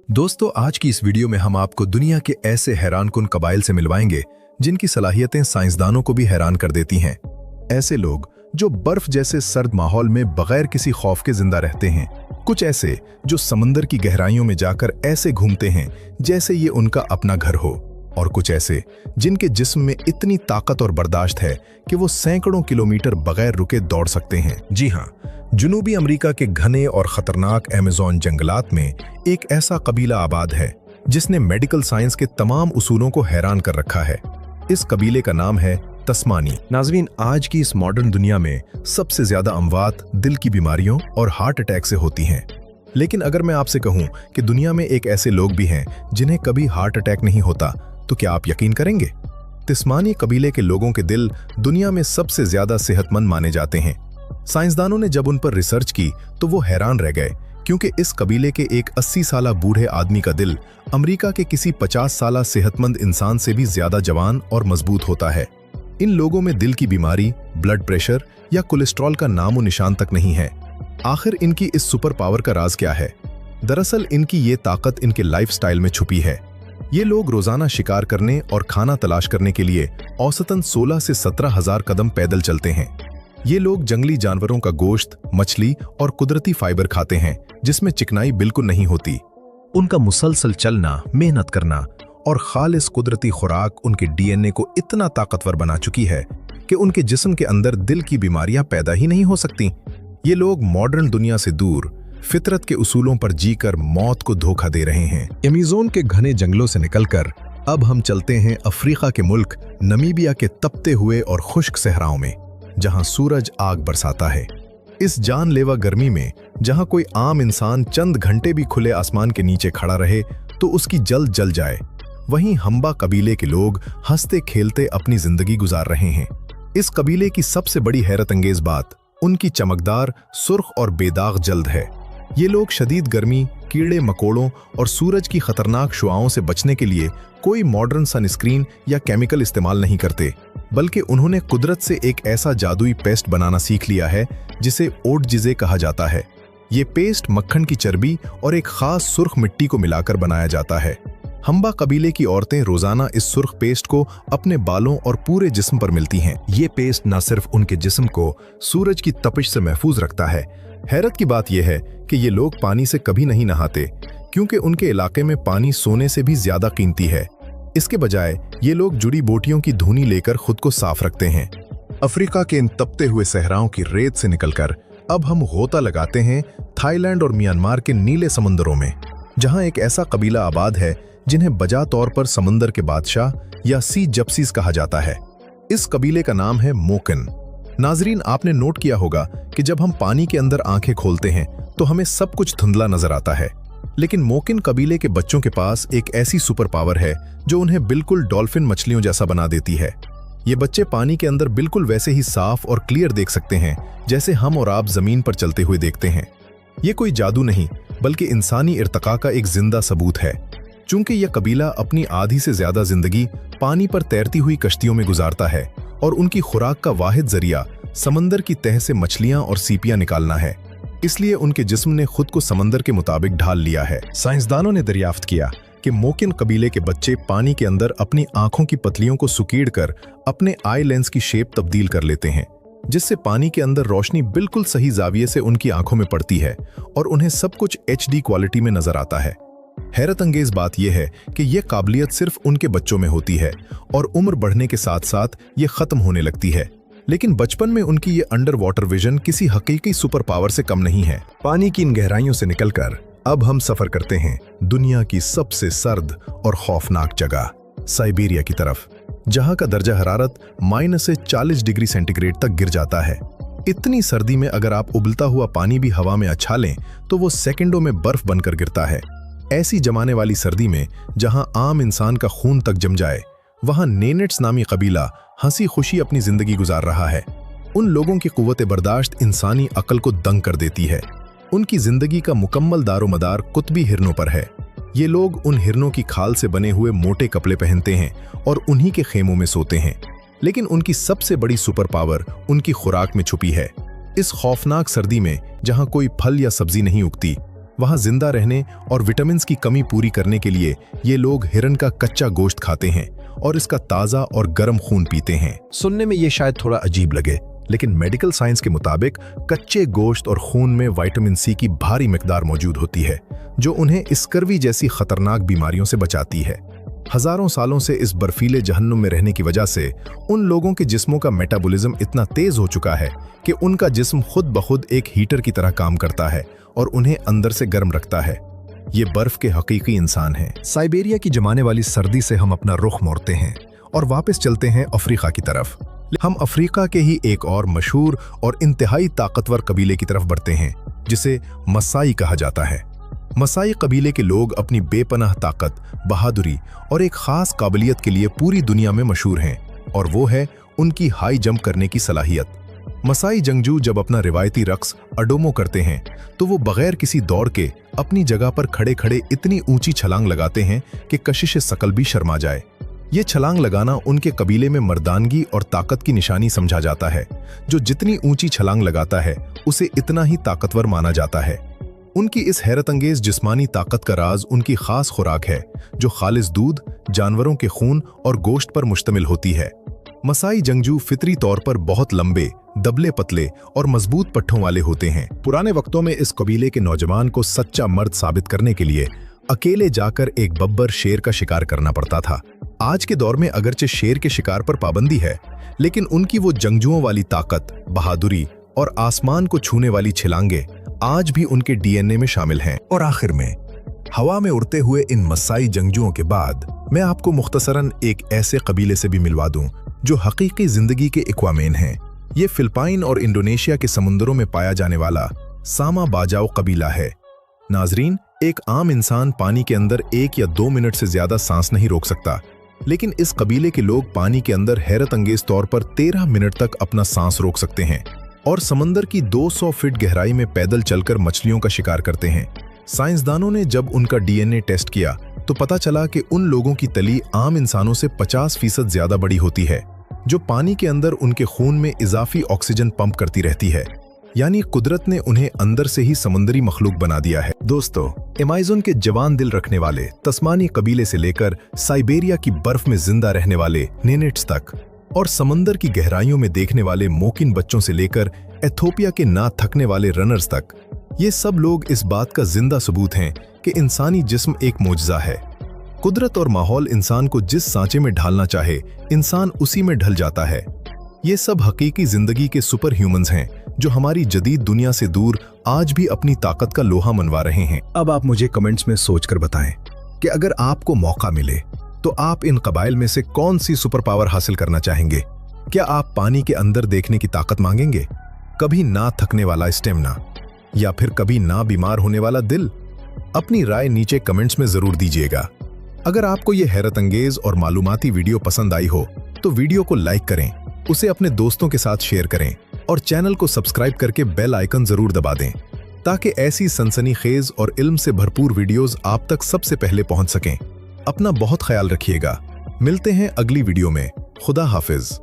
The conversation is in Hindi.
दोस्तों, आज की इस वीडियो में हम आपको दुनिया के ऐसे हैरानकुन कबाइल से मिलवाएंगे जिनकी सलाहियतें साइंसदानों को भी हैरान कर देती हैं। ऐसे लोग जो बर्फ जैसे सर्द माहौल में बगैर किसी खौफ के जिंदा रहते हैं। कुछ ऐसे जो समंदर की गहराइयों में जाकर ऐसे घूमते हैं जैसे ये उनका अपना घर हो, और कुछ ऐसे जिनके जिस्म में इतनी ताकत और बर्दाश्त है कि वो सैकड़ों किलोमीटर बगैर रुके दौड़ सकते हैं। जी हाँ, जनूबी अमेरिका के घने और खतरनाक अमेज़न जंगलात में एक ऐसा कबीला आबाद है जिसने मेडिकल साइंस के तमाम उसूलों को हैरान कर रखा है। इस कबीले का नाम है तस्मानी। नाज़रीन, आज की इस मॉडर्न दुनिया में सबसे ज्यादा अमवात दिल की बीमारियों और हार्ट अटैक से होती हैं। लेकिन अगर मैं आपसे कहूं कि दुनिया में एक ऐसे लोग भी हैं जिन्हें कभी हार्ट अटैक नहीं होता, तो क्या आप यकीन करेंगे? तस्मानी कबीले के लोगों के दिल दुनिया में सबसे ज्यादा सेहतमंद माने जाते हैं। साइंसदानों ने जब उन पर रिसर्च की तो वो हैरान रह गए, क्योंकि इस कबीले के एक 80 साला बूढ़े आदमी का दिल अमेरिका के किसी 50 साला सेहतमंद इंसान से भी ज्यादा जवान और मजबूत होता है। इन लोगों में दिल की बीमारी, ब्लड प्रेशर या कोलेस्ट्रॉल का नामो निशान तक नहीं है। आखिर इनकी इस सुपर पावर का राज क्या है? दरअसल इनकी ये ताकत इनके लाइफस्टाइल में छुपी है। ये लोग रोजाना शिकार करने और खाना तलाश करने के लिए औसतन 16 से 17 हजार कदम पैदल चलते हैं। ये लोग जंगली जानवरों का गोश्त, मछली और कुदरती फाइबर खाते हैं जिसमें चिकनाई बिल्कुल नहीं होती। उनका मुसलसल चलना, मेहनत करना और खालिस कुदरती खुराक उनके डीएनए को इतना ताकतवर बना चुकी है कि उनके जिस्म के अंदर दिल की बीमारियां पैदा ही नहीं हो सकती। ये लोग मॉडर्न दुनिया से दूर फितरत के उसूलों पर जीकर मौत को धोखा दे रहे हैं। अमेज़न के घने जंगलों से निकलकर अब हम चलते हैं अफ्रीका के मुल्क नमीबिया के तपते हुए और खुश्क सहराओं में, जहां सूरज आग बरसाता है। इस जानलेवा गर्मी में जहां कोई आम इंसान चंद घंटे भी खुले आसमान के नीचे खड़ा रहे तो उसकी जल्द जल जाए, वहीं हम्बा कबीले के लोग हंसते खेलते अपनी जिंदगी गुजार रहे हैं। इस कबीले की सबसे बड़ी हैरत अंगेज बात उनकी चमकदार, सुर्ख और बेदाग जल्द है। ये लोग शदीद गर्मी, कीड़े मकोड़ों और सूरज की खतरनाक शुआओं से बचने के लिए कोई मॉडर्न सनस्क्रीन या केमिकल इस्तेमाल नहीं करते, बल्कि उन्होंने कुदरत से एक ऐसा जादुई पेस्ट बनाना सीख लिया है जिसे ओटजिज़े कहा जाता है। ये पेस्ट मक्खन की चर्बी और एक खास सुर्ख मिट्टी को मिलाकर बनाया जाता है। हम्बा कबीले की औरतें रोजाना इस सुर्ख पेस्ट को अपने बालों और पूरे जिस्म पर मिलती हैं। ये पेस्ट न सिर्फ उनके जिस्म को सूरज की तपिश से महफूज रखता है, हैरत की बात यह है कि ये लोग पानी से कभी नहीं नहाते, क्योंकि उनके इलाके में पानी सोने से भी ज्यादा कीमती है। इसके बजाय ये लोग जुड़ी बूटियों की धूनी लेकर खुद को साफ रखते हैं। अफ्रीका के इन तपते हुए सहराओं की रेत से निकलकर अब हम गोता लगाते हैं थाईलैंड और म्यांमार के नीले समंदरों में, जहां एक ऐसा कबीला आबाद है जिन्हें बजा तौर पर समंदर के बादशाह या सी जप्सीज कहा जाता है। इस कबीले का नाम है मोकन। नाजरीन, आपने नोट किया होगा कि जब हम पानी के अंदर आंखें खोलते हैं तो हमें सब कुछ धुंधला नजर आता है, लेकिन मोकिन कबीले के बच्चों के पास एक ऐसी सुपर पावर है जो उन्हें बिल्कुल डॉल्फिन मछलियों जैसा बना देती है। ये बच्चे पानी के अंदर बिल्कुल वैसे ही साफ और क्लियर देख सकते हैं जैसे हम और आप जमीन पर चलते हुए देखते हैं। ये कोई जादू नहीं, बल्कि इंसानी इर्तिका का एक जिंदा सबूत है। चूंकि यह कबीला अपनी आधी से ज्यादा जिंदगी पानी पर तैरती हुई कश्तियों में गुजारता है और उनकी खुराक का वाहिद जरिया समंदर की तह से मछलियां और सीपियां निकालना है, इसलिए उनके जिस्म ने खुद को समंदर के मुताबिक ढाल लिया है। साइंसदानों ने दरियाफ्त किया कि मोकिन कबीले के बच्चे पानी के अंदर अपनी आंखों की पतलियों को सुकीड़कर अपने आई लेंस की शेप तब्दील कर लेते हैं, जिससे पानी के अंदर रोशनी बिल्कुल सही जाविये से उनकी आंखों में पड़ती है और उन्हें सब कुछ HD क्वालिटी में नजर आता है। हैरत अंगेज बात यह है कि यह काबिलियत सिर्फ उनके बच्चों में होती है और उम्र बढ़ने के साथ साथ ये खत्म होने लगती है, लेकिन बचपन में उनकी ये अंडर वाटर विजन किसी हकीकी सुपर पावर से कम नहीं है। पानी की इन गहराइयों से निकलकर अब हम सफर करते हैं दुनिया की सबसे सर्द और खौफनाक जगह साइबेरिया की तरफ, जहां का दर्जा हरारत -40 डिग्री सेंटीग्रेड तक गिर जाता है। इतनी सर्दी में अगर आप उबलता हुआ पानी भी हवा में अच्छा लें तो वो सेकंडों में बर्फ बनकर गिरता है। ऐसी जमाने वाली सर्दी में जहां आम इंसान का खून तक जम जाए, वहां नेनेट्स नामी कबीला हंसी खुशी अपनी जिंदगी गुजार रहा है। उन लोगों की कुव्वत बर्दाश्त इंसानी अकल को दंग कर देती है। उनकी जिंदगी का मुकम्मल दारोमदार कुतबी हिरनों पर है। ये लोग उन हिरनों की खाल से बने हुए मोटे कपड़े पहनते हैं और उन्हीं के खेमों में सोते हैं, लेकिन उनकी सबसे बड़ी सुपर पावर उनकी खुराक में छुपी है। इस खौफनाक सर्दी में जहां कोई फल या सब्जी नहीं उगती, वहां जिंदा रहने और विटामिन्स की कमी पूरी करने के लिए ये लोग हिरन का कच्चा गोश्त खाते हैं और इसका ताज़ा और गर्म खून पीते हैं। सुनने में ये शायद थोड़ा अजीब लगे, लेकिन मेडिकल साइंस के मुताबिक कच्चे गोश्त और खून में विटामिन सी की भारी मिकदार मौजूद होती है, जो उन्हें स्कर्वी जैसी खतरनाक बीमारियों से बचाती है। हजारों सालों से इस बर्फीले जहन्नुम में रहने की वजह से उन लोगों के जिस्मों का मेटाबॉलिज्म इतना तेज हो चुका है कि उनका जिस्म खुद ब खुद एक हीटर की तरह काम करता है और उन्हें अंदर से गर्म रखता है। ये बर्फ के हकीकी इंसान हैं। साइबेरिया की जमाने वाली सर्दी से हम अपना रुख मोड़ते हैं और वापस चलते हैं अफ्रीका की तरफ। हम अफ्रीका के ही एक और मशहूर और इंतहाई ताकतवर कबीले की तरफ बढ़ते हैं, जिसे मसाई कहा जाता है। मसाई कबीले के लोग अपनी बेपनाह ताकत, बहादुरी और एक खास काबिलियत के लिए पूरी दुनिया में मशहूर हैं, और वो है उनकी हाई जंप करने की सलाहियत। मसाई जंगजू जब अपना रिवायती रक्स अडोमो करते हैं तो वो बगैर किसी दौड़ के अपनी जगह पर खड़े खड़े इतनी ऊंची छलांग लगाते हैं कि कशिश शकल भी शर्मा जाए। ये छलांग लगाना उनके कबीले में मर्दानगी और ताकत की निशानी समझा जाता है। जो जितनी ऊंची छलांग लगाता है उसे इतना ही ताकतवर माना जाता है। उनकी इस हैरतअंगेज जिस्मानी ताकत का राज उनकी खास खुराक है, जो खालिस दूध, जानवरों के खून और गोश्त पर मुश्तमिल होती है। मसाई जंगजू फितरी तौर पर बहुत लंबे, दबले पतले और मजबूत पट्ठों वाले होते हैं। पुराने वक्तों में इस कबीले के नौजवान को सच्चा मर्द साबित करने के लिए अकेले जाकर एक बब्बर शेर का शिकार करना पड़ता था। आज के दौर में अगरचे शेर के शिकार पर पाबंदी है, लेकिन उनकी वो जंगजुओं वाली ताकत, बहादुरी और आसमान को छूने वाली छलांगे आज भी उनके डीएनए में शामिल हैं। और आखिर में हवा में उड़ते हुए इन मसाई जंगजुओं के बाद मैं आपको मुख्तसरन एक ऐसे कबीले से भी मिलवा दूं जो हकीकी जिंदगी के इक्वामेन हैं। ये फिलिपाइन और इंडोनेशिया के समुद्रों में पाया जाने वाला सामा बाजाओ कबीला है। नाजरीन, एक आम इंसान पानी के अंदर 1 या 2 मिनट से ज्यादा सांस नहीं रोक सकता, लेकिन इस कबीले के लोग पानी के अंदर हैरत अंगेज तौर पर 13 मिनट तक अपना सांस रोक सकते हैं और समंदर की 200 फीट गहराई में पैदल चलकर मछलियों का शिकार करते हैं। साइंसदानों ने जब उनका डीएनए टेस्ट किया तो पता चला कि उन लोगों की तली आम इंसानों से 50% ज्यादा बड़ी होती है, जो पानी के अंदर उनके खून में इजाफी ऑक्सीजन पंप करती रहती है। यानी कुदरत ने उन्हें अंदर से ही समुद्री मखलूक बना दिया है। दोस्तों, अमेज़न के जवान दिल रखने वाले तस्मानी कबीले से लेकर साइबेरिया की बर्फ में जिंदा रहने वाले नेनेट्स तक, और समंदर की गहराइयों में देखने वाले मोकिन बच्चों से लेकर एथोपिया के ना थकने वाले रनर्स तक, ये सब लोग इस बात का जिंदा सबूत हैं कि इंसानी जिस्म एक मोजज़ा है। कुदरत और माहौल इंसान को जिस सांचे में ढालना चाहे, इंसान उसी में ढल जाता है। ये सब हकीकी जिंदगी के सुपर ह्यूमंस हैं जो हमारी जदीद दुनिया से दूर आज भी अपनी ताकत का लोहा मनवा रहे हैं। अब आप मुझे कमेंट्स में सोचकर बताएं कि अगर आपको मौका मिले तो आप इन कबाइल में से कौन सी सुपर पावर हासिल करना चाहेंगे? क्या आप पानी के अंदर देखने की ताकत मांगेंगे, कभी ना थकने वाला स्टेमिना, या फिर कभी ना बीमार होने वाला दिल? अपनी राय नीचे कमेंट्स में जरूर दीजिएगा। अगर आपको ये हैरत अंगेज और मालूमाती वीडियो पसंद आई हो तो वीडियो को लाइक करें, उसे अपने दोस्तों के साथ शेयर करें और चैनल को सब्सक्राइब करके बेल आइकन जरूर दबा दें, ताकि ऐसी सनसनीखेज और इल्म से भरपूर वीडियोस आप तक सबसे पहले पहुंच सकें। अपना बहुत ख्याल रखिएगा। मिलते हैं अगली वीडियो में। खुदा हाफिज।